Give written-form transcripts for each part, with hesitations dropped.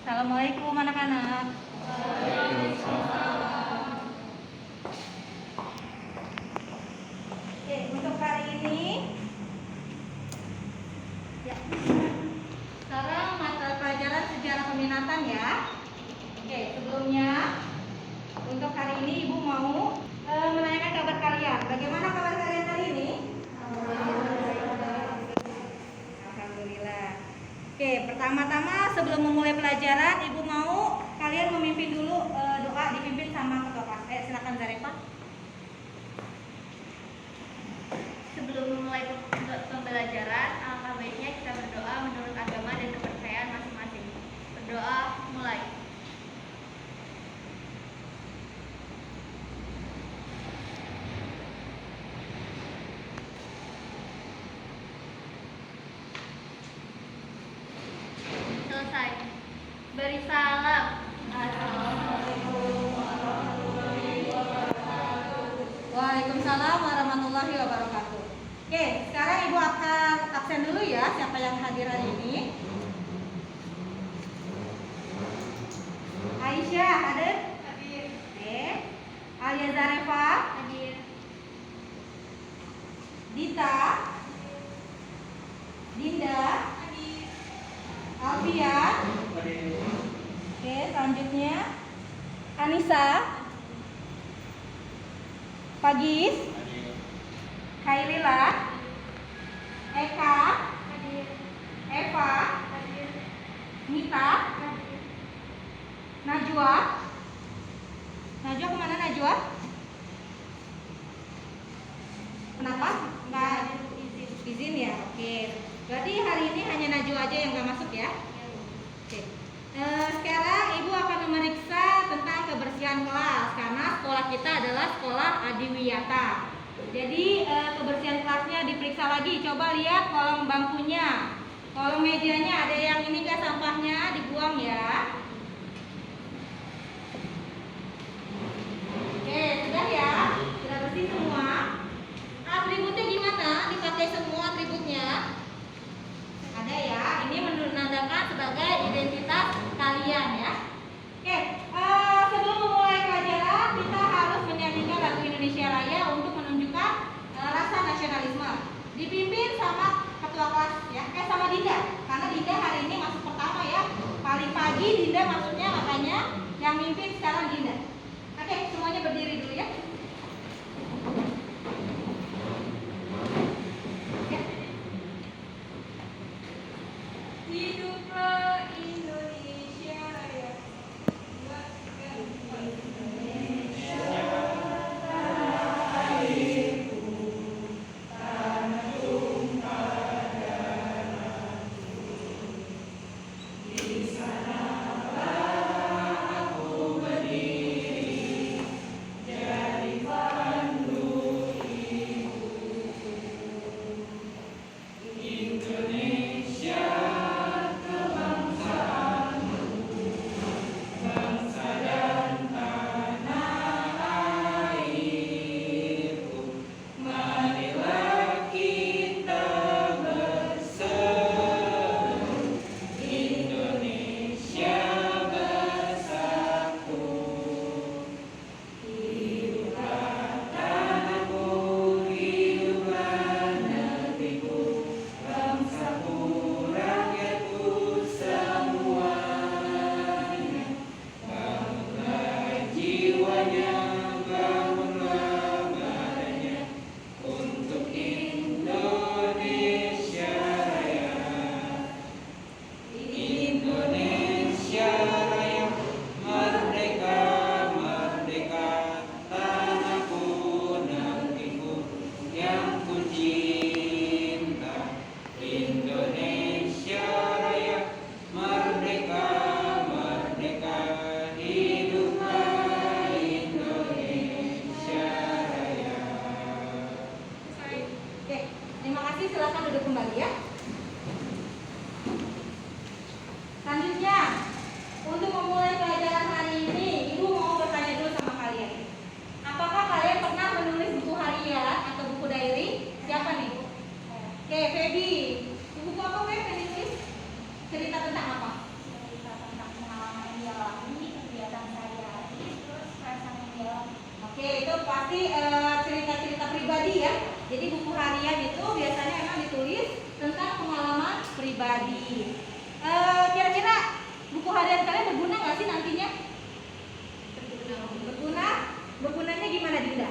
Assalamualaikum anak-anak. Oke, untuk hari ini ya. Sekarang mata pelajaran sejarah peminatan ya. Oke, sebelumnya untuk hari ini Ibu mau menanyakan kabar kalian. Bagaimana kabar kalian hari ini? Alhamdulillah. Oke, pertama-tama sebelum memulai pelajaran, Ibu mau kalian memimpin dulu doa dipimpin sama ketua kelas. Silakan Zarefa. Sebelum memulai pembelajaran, alangkah baiknya kita berdoa menurut agama dan kepercayaan masing-masing. Berdoa, mulai. Selesai. Beri salam. Waalaikumsalam warahmatullahi wabarakatuh. Oke, sekarang Ibu akan absen dulu ya siapa yang hadir hari ini. Aisyah hadir? Hadir. Oke. Alia Zarefa? Hadir. Dita? Dinda? Hadir. Alfian? Oke, selanjutnya Anissa? Pagis? Kailila? Eka? Hadir. Eva? Hadir. Nita? Hadir. Najwa? Najwa kemana Najwa? Kenapa? Nggak izin ya? Oke. Berarti hari ini hanya Najwa aja yang nggak masuk ya? Oke. Sekarang Ibu akan memeriksa tentang kebersihan kelas karena sekolah kita adalah sekolah adiwiyata. Jadi kebersihan kelasnya diperiksa lagi. Coba lihat kolom bangkunya, kolom mejanya ada yang ini nggak sampahnya dibuang ya. Oke, sudah ya? Sudah bersih semua? Atributnya gimana? Dipakai semua atributnya? Ada ya? Ini menandakan sebagai identitas kalian ya. Oke, sebelum memulai pelajaran kita harus menyanyikan lagu Indonesia Raya untuk menunjukkan rasa nasionalisme. Dipimpin sama ketua kelas ya, sama Dinda. Karena Dinda hari ini masuk pertama ya. Paling pagi Dinda masuknya, makanya yang mimpin sekarang Dinda. Oke, semuanya berdiri dulu ya. Hiduplah Indonesia Raya. Jadi buku harian itu biasanya memang ditulis tentang pengalaman pribadi. Kira-kira buku harian kalian berguna nggak sih nantinya? Berguna? Bergunanya gimana, Dinda?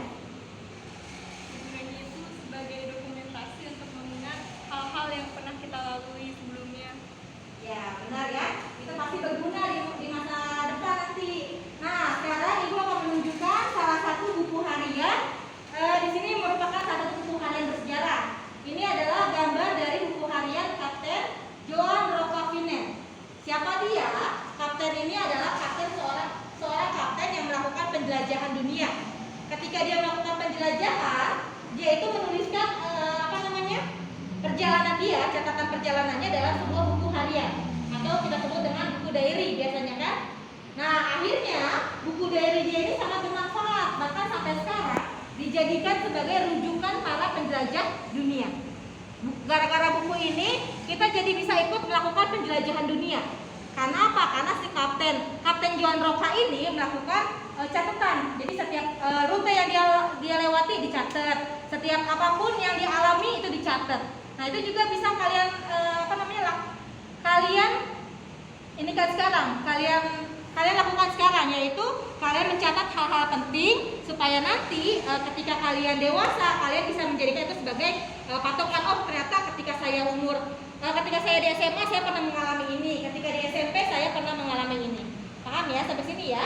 Gunanya itu sebagai dokumentasi untuk mengingat hal-hal yang pernah kita lalui sebelumnya. Ya, benar ya. Itu pasti berguna di masa depan nanti. Nah, sekarang Ibu akan menunjukkan salah satu buku harian. Di sini merupakan satu buku harian bersejarah. Ini adalah gambar dari buku harian Kapten Johan Rokavinen. Siapa dia? Kapten ini adalah kapten seorang kapten yang melakukan penjelajahan dunia. Ketika dia melakukan penjelajahan, dia itu menuliskan perjalanan dia, catatan perjalanannya dalam sebuah buku harian atau kita sebut dengan buku diary biasanya kan. Nah, akhirnya buku diary dia ini sangat bermanfaat, bahkan sampai sekarang dijadikan sebagai rujukan para penjelajah dunia. Gara-gara buku ini kita jadi bisa ikut melakukan penjelajahan dunia. Karena apa? Karena si Kapten Johan Roka ini melakukan catatan. Jadi setiap rute yang dia lewati dicatat, setiap apapun yang dialami itu dicatat. Nah, itu juga bisa kalian kalian ini kan sekarang kalian lakukan sekarang, yaitu kalian mencatat hal-hal penting supaya nanti ketika kalian dewasa kalian bisa menjadikan itu sebagai patokan. Oh, ternyata ketika saya di SMA saya pernah mengalami ini, ketika di SMP saya pernah mengalami ini. Paham ya sampai sini ya?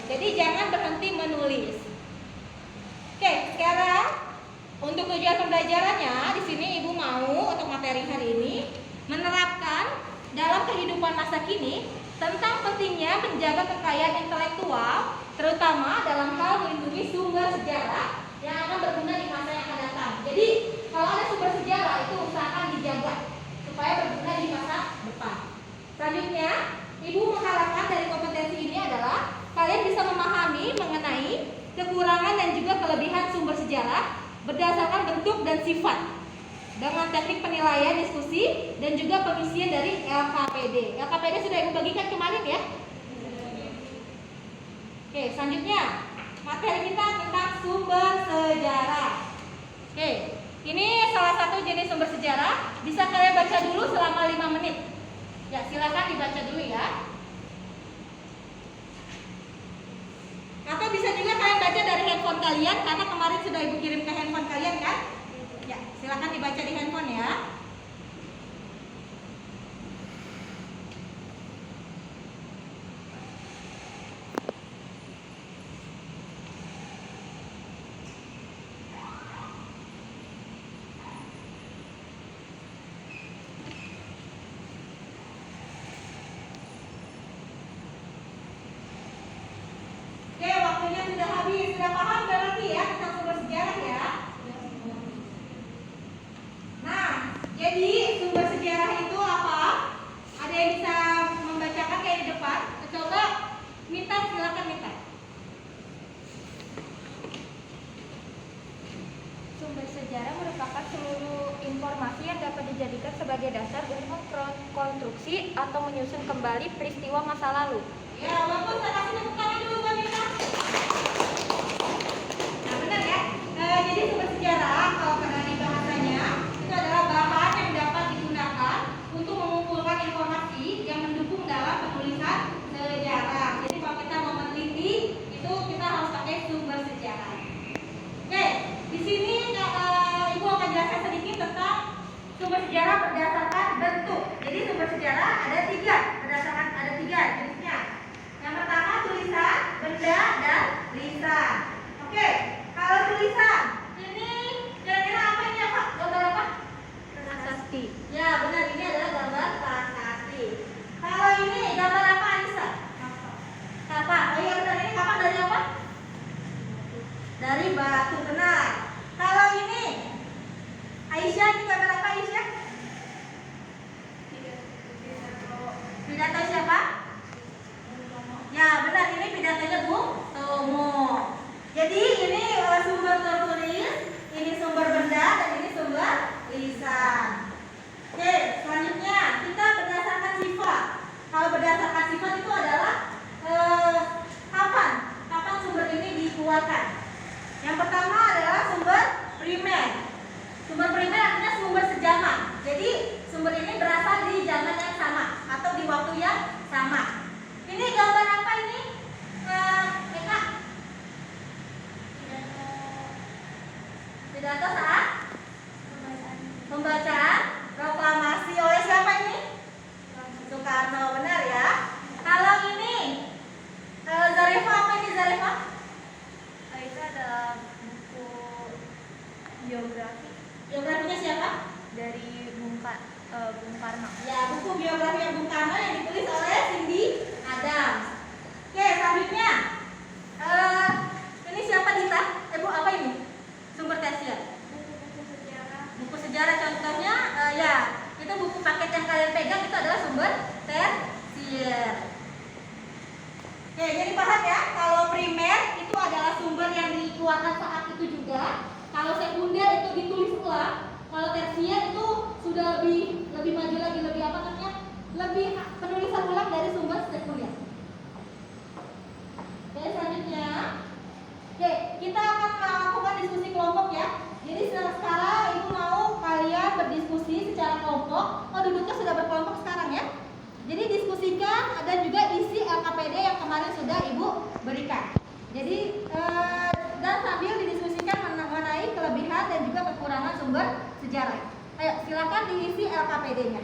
Jadi jangan berhenti menulis. Oke, sekarang untuk tujuan pembelajarannya di sini Ibu mau untuk materi hari ini menerapkan dalam kehidupan masa kini tentang pentingnya menjaga kekayaan intelektual, terutama dalam hal melindungi sumber sejarah yang akan berguna di masa yang akan datang. Jadi kalau ada sumber sejarah itu usahakan dijaga supaya berguna di masa depan. Selanjutnya, Ibu mengharapkan dari kompetensi ini adalah kalian bisa memahami mengenai kekurangan dan juga kelebihan sumber sejarah berdasarkan bentuk dan sifat dengan teknik penilaian, diskusi, dan juga pengisian dari LKPD. LKPD sudah Ibu bagikan kemarin ya. Oke, selanjutnya materi kita tentang sumber sejarah. Oke, ini salah satu jenis sumber sejarah. Bisa kalian baca dulu selama 5 menit. Ya, silakan dibaca dulu ya. Atau bisa juga kalian baca dari handphone kalian, karena kemarin sudah Ibu kirim ke handphone kalian kan? Ya, silakan dibaca di handphone ya. Oke, waktunya sudah habis. Sudah paham berarti ya tentang sumber sejarah ya? Nah, jadi sumber sejarah itu apa? Ada yang bisa membacakan kayak di depan? Coba Mita, silakan Mita. Sumber sejarah merupakan seluruh informasi yang dapat dijadikan sebagai dasar untuk konstruksi atau menyusun kembali peristiwa masa lalu. Ya, bagus. Saya kasih tepuk tangan dulu buat Mita. Nah, benar ya. Jadi sumber sejarah kalau dari bahasanya itu adalah bahan yang dapat digunakan untuk mengumpulkan informasi yang mendukung dalam penulisan sejarah. Jadi kalau kita mau meneliti itu kita harus pakai sumber sejarah. Oke, di sini Ibu akan jelaskan sedikit tentang sumber sejarah berdasarkan bentuk. Jadi sumber sejarah ada tiga jenisnya. Yang pertama tulisan, benda, dan lisan. Oke, kalau tulisan ini kira-kira apa ini apa? Gambar apa? Prasasti. Ya benar, ini adalah gambar prasasti. Kalau ini gambar apa Anissa? Kapak. Oh iya benar, ini kapak dari apa? Dari batu, benar. Kalau ini Aisyah, ini gambar apa Aisyah? Pidato siapa? Ya benar, ini pidatonya Bung Tomo. Jadi ini sumber tertulis, ini sumber benda, dan ini sumber lisan. Oke, selanjutnya kita berdasarkan sifat. Kalau berdasarkan sifat itu adalah kapan sumber ini dikeluarkan. Yang pertama adalah sumber primer. silakan diisi LKPD-nya.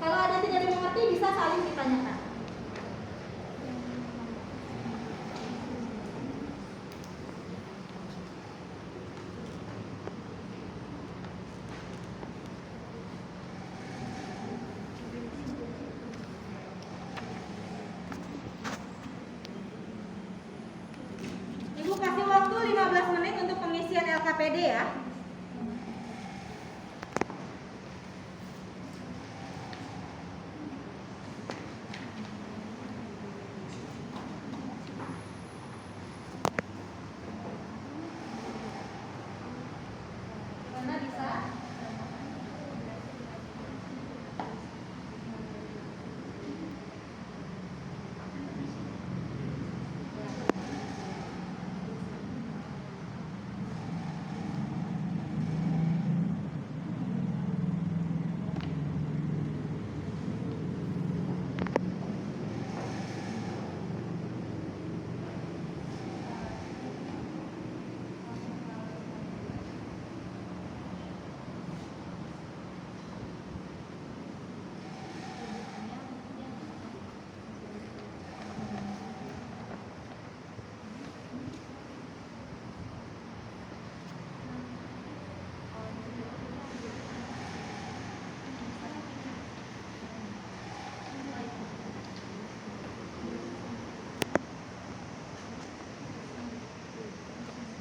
Kalau ada yang tidak dimengerti bisa saling ditanyakan. Ibu kasih waktu 15 menit untuk pengisian LKPD ya. Mana bisa?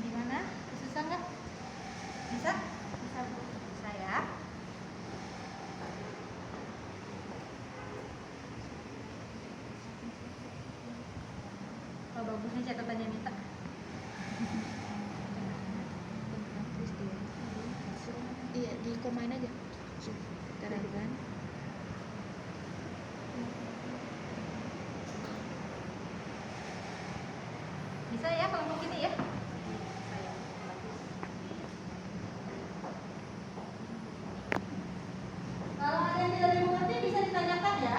Gimana? Susah nggak? Bisa? Bisa Bu. Bisa ya. Oh, bagusnya catatannya Mita. Iya, di komain aja. Sekarang kan. Bisa ya kelompok ini ya? Kalau ada yang tidak dimengerti bisa ditanyakan ya.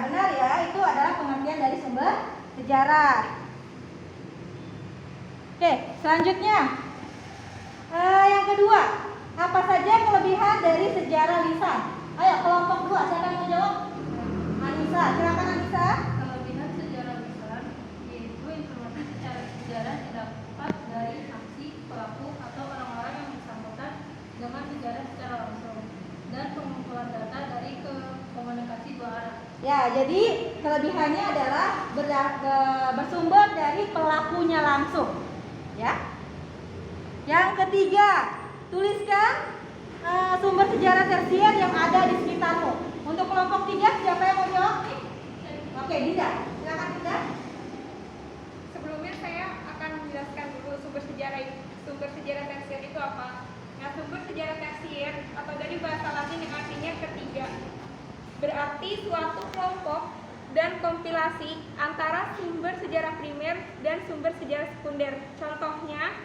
benar ya, itu adalah pengertian dari sumber sejarah. Oke, selanjutnya yang kedua, apa saja kelebihan dari sejarah lisan? Ayo kelompok 2, siapa yang mau jawab? Anissa, silakan Anissa. Kelebihan sejarah lisan yaitu informasi secara sejarah didapat dari saksi, pelaku, atau orang-orang yang bersangkutan dengan sejarah secara langsung, dan pengumpulan data dari komunikasi dua arah. Ya, jadi kelebihannya adalah bersumber dari pelakunya langsung. Ya. Yang ketiga, tuliskan sumber sejarah tersier yang ada di sekitarmu. Untuk kelompok 3, siapa yang mau jawab? Oke, Dinda. Silakan Dinda. Sebelumnya saya akan menjelaskan dulu sumber sejarah tersier itu apa. Nah, sumber sejarah tersier atau dari bahasa Latin yang artinya ketiga, berarti suatu kelompok dan kompilasi antara sumber sejarah primer dan sumber sejarah sekunder. Contohnya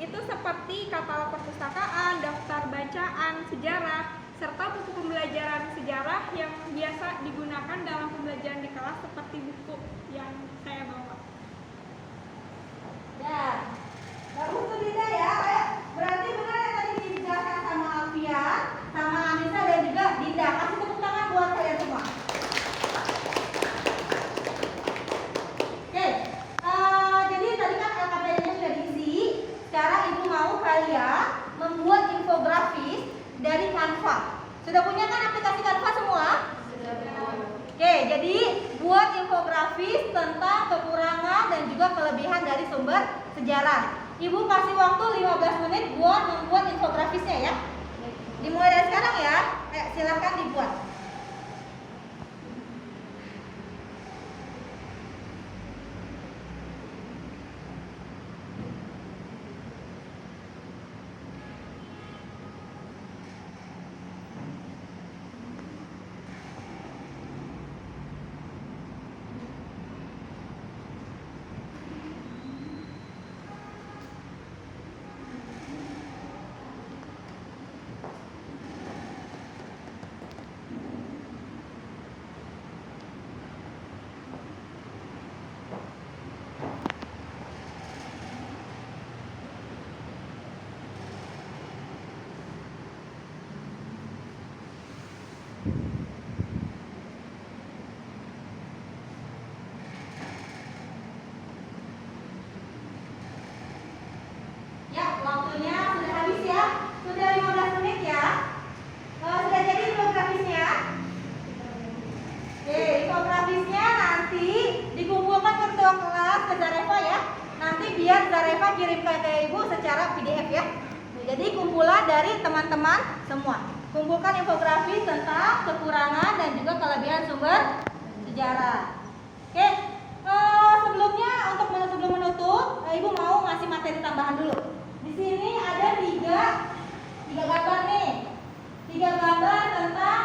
itu seperti katalog perpustakaan, daftar bacaan sejarah, serta buku pembelajaran sejarah yang biasa digunakan dalam pembelajaran di kelas seperti buku yang saya bawa. Ya, bagus tuh Dinda ya. Berarti benar yang tadi dijelaskan sama Alfian, sama Anissa dan juga Dinda. Kasih tepuk tangan buat kalian semua. Oke, jadi tadi kan LKPD-nya sudah diisi. Sekarang Ibu mau kalian membuat infografis dari Canva. Sudah punya kan aplikasi Canva semua? Oke, jadi buat infografis tentang kekurangan dan juga kelebihan dari sumber sejarah. Ibu kasih waktu 15 menit buat membuat infografisnya ya. Dimulai dari sekarang ya. Silahkan dibuat. Ya, waktunya sudah habis ya. Sudah 15 menit ya. Sudah jadi infografisnya? Oke, infografisnya nanti dikumpulkan ke ketua kelas ke Zareva ya. Nanti biar Zareva kirim ke Ibu secara PDF ya. Jadi kumpulan dari teman-teman semua. Kumpulkan infografis tentang kekurangan dan juga kelebihan sumber sejarah. Oke, sebelumnya sebelum menutup, Ibu mau ngasih materi tambahan dulu. Di sini ada tiga gambar nih, 3 gambar tentang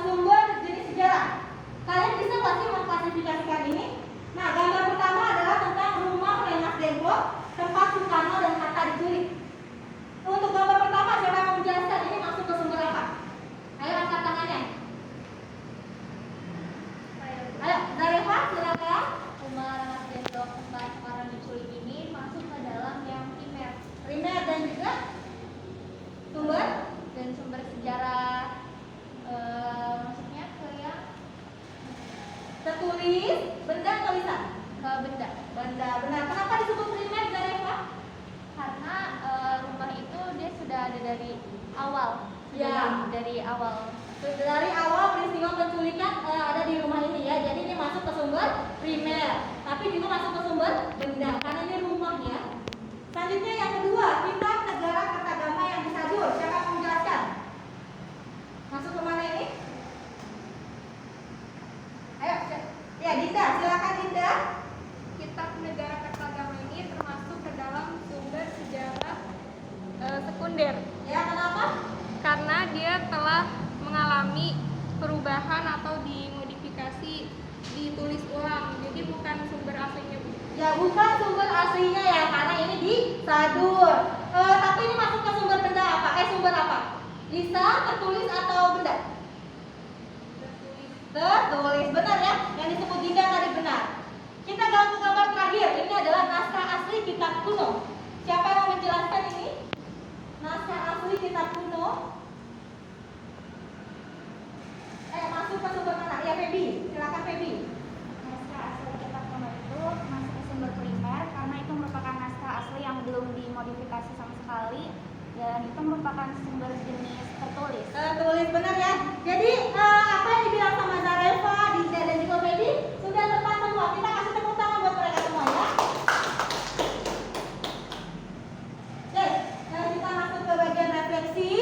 sumber jenis sejarah. Kalian bisa nggak sih mengklasifikasikan ini? Nah, gambar pertama adalah tentang rumah Rengas Dengklok, tempat Soekarno dan Hatta diculik. Untuk gambar pertama, siapa yang mau menjelaskan ini masuk ke sumber apa? Ayo angkat tangannya. Ayo, Zareva, silakan. Rumah Rengas Dengklok tempat Soekarno diculik ini masuk ke dalam yang Primer dan juga sumber sejarah, maksudnya ke yang tertulis benda tulisan. ke benda. Benar. Kenapa disebut primer, Zareva? Karena rumah itu dia sudah ada dari awal. Ya. Dari awal. Dari awal peristiwa penculikan ada di rumah ini ya. Jadi ini masuk ke sumber primer, tapi juga masuk ke sumber benda karena ini rumahnya. Selanjutnya yang kedua, kitab negara Kertagama yang disadur. Siapa yang mau menjelaskan? Masuk ke mana ini? Ayo, ya Dinda, silakan Dinda. Kitab Negara Kertagama ini termasuk ke dalam sumber sejarah sekunder. Ya, kenapa? Karena dia telah mengalami perubahan atau dimodifikasi, ditulis ulang, jadi bukan sumber aslinya. Ya, bukan sumber aslinya ya, karena ini disadur. Tapi ini masuk ke sumber benda apa? Sumber apa? Lisan, tertulis atau benda? Tertulis. Tertulis, benar ya? Yang disebut Dinda tadi benar. Kita ke gambar terakhir. Ini adalah naskah asli kitab kuno. Siapa yang mau menjelaskan ini? Naskah asli kitab kuno. Masuk ke sumber mana? Ya, Febi. Silakan Febi. Naskah asli kitab kuno itu masuk ke sumber primer karena itu merupakan naskah asli yang belum dimodifikasi sama sekali dan itu merupakan sumber jenis tertulis. Tertulis, benar ya. Jadi apa yang dibilang sama Zareva, Dinda dan juga Febi sudah tepat semua. Kita kasih tepuk tangan buat mereka semua ya. Oke, kita masuk ke bagian refleksi.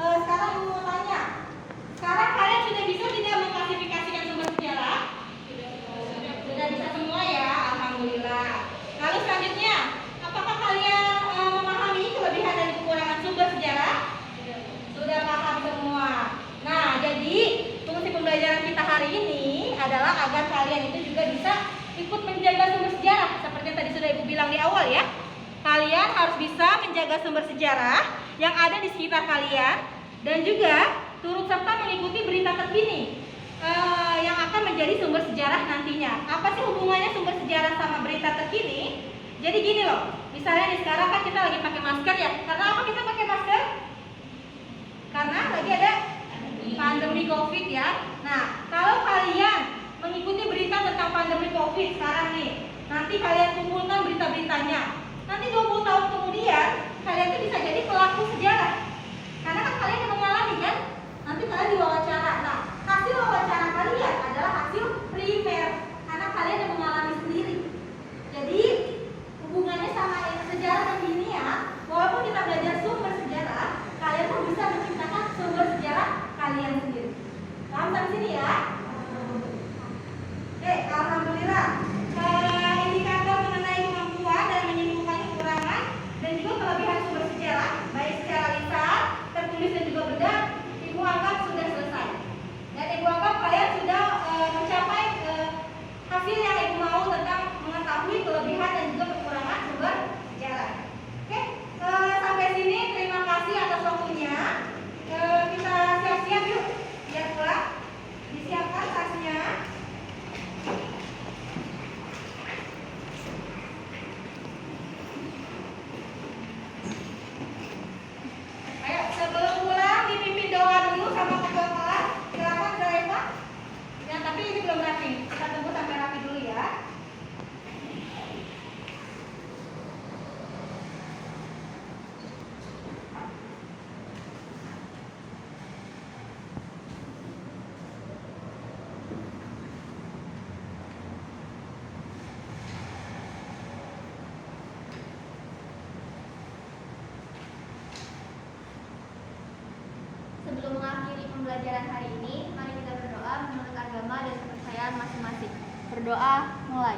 Sekarang mau tanya. Sekarang kalian sudah bisa tidak mengklasifikasikan sumber sejarah? Sudah bisa semua ya, alhamdulillah. Lalu selanjutnya, apakah kalian memahami kelebihan dan kekurangan sumber sejarah? Sudah paham semua. Nah, jadi fungsi pembelajaran kita hari ini adalah agar kalian itu juga bisa ikut menjaga sumber sejarah. Seperti yang tadi sudah Ibu bilang di awal ya. Kalian harus bisa menjaga sumber sejarah yang ada di sekitar kalian dan juga turut serta mengikuti berita terkini yang akan menjadi sumber sejarah nantinya. Apa sih hubungannya sumber sejarah sama berita terkini? Jadi gini loh, misalnya nih sekarang kan kita lagi pakai masker ya. Karena apa kita pakai masker? Karena lagi ada pandemi COVID ya. Nah, kalau kalian mengikuti berita tentang pandemi COVID sekarang nih, nanti kalian kumpulkan berita-beritanya. Nanti 20 tahun kemudian kalian tuh bisa jadi pelaku sejarah. Karena kan kalian yang mengalami kan? Nanti kalian diwawancara. Nah, hasil wawancara kalian adalah hasil primer karena kalian yang mengalami sendiri. Jadi hubungannya sama sejarah dan dunia, walaupun kita belajar sumber sejarah, kalian pun bisa menciptakan sumber sejarah kalian sendiri. Paham sampai sini ya? Oke, alhamdulillah. Indikator mengenai kemampuan dan menyimpulkan kekurangan dan juga kelebihan sumber sejarah, baik secara lisan, tertulis dan juga bedah, Ibu anggap sudah selesai. Dan Ibu anggap kalian sudah mencapai hasil yang Ibu mau tentang mengetahui kelebihan dan juga kekurangan sumber sejarah. Oke, sampai sini terima kasih atas waktunya. Kita siap-siap yuk, biar pulang. Disiapkan tasnya. Ayo, sebelum pulang dipimpin doa dulu sama ketua kelas. Silakan Zareva. Ya, tapi ini belum rapi. Kita tunggu sampai rapi dulu ya. Sebelum mengakhiri pembelajaran hari ini, mari kita berdoa menurut agama dan kepercayaan masing-masing. Berdoa, mulai.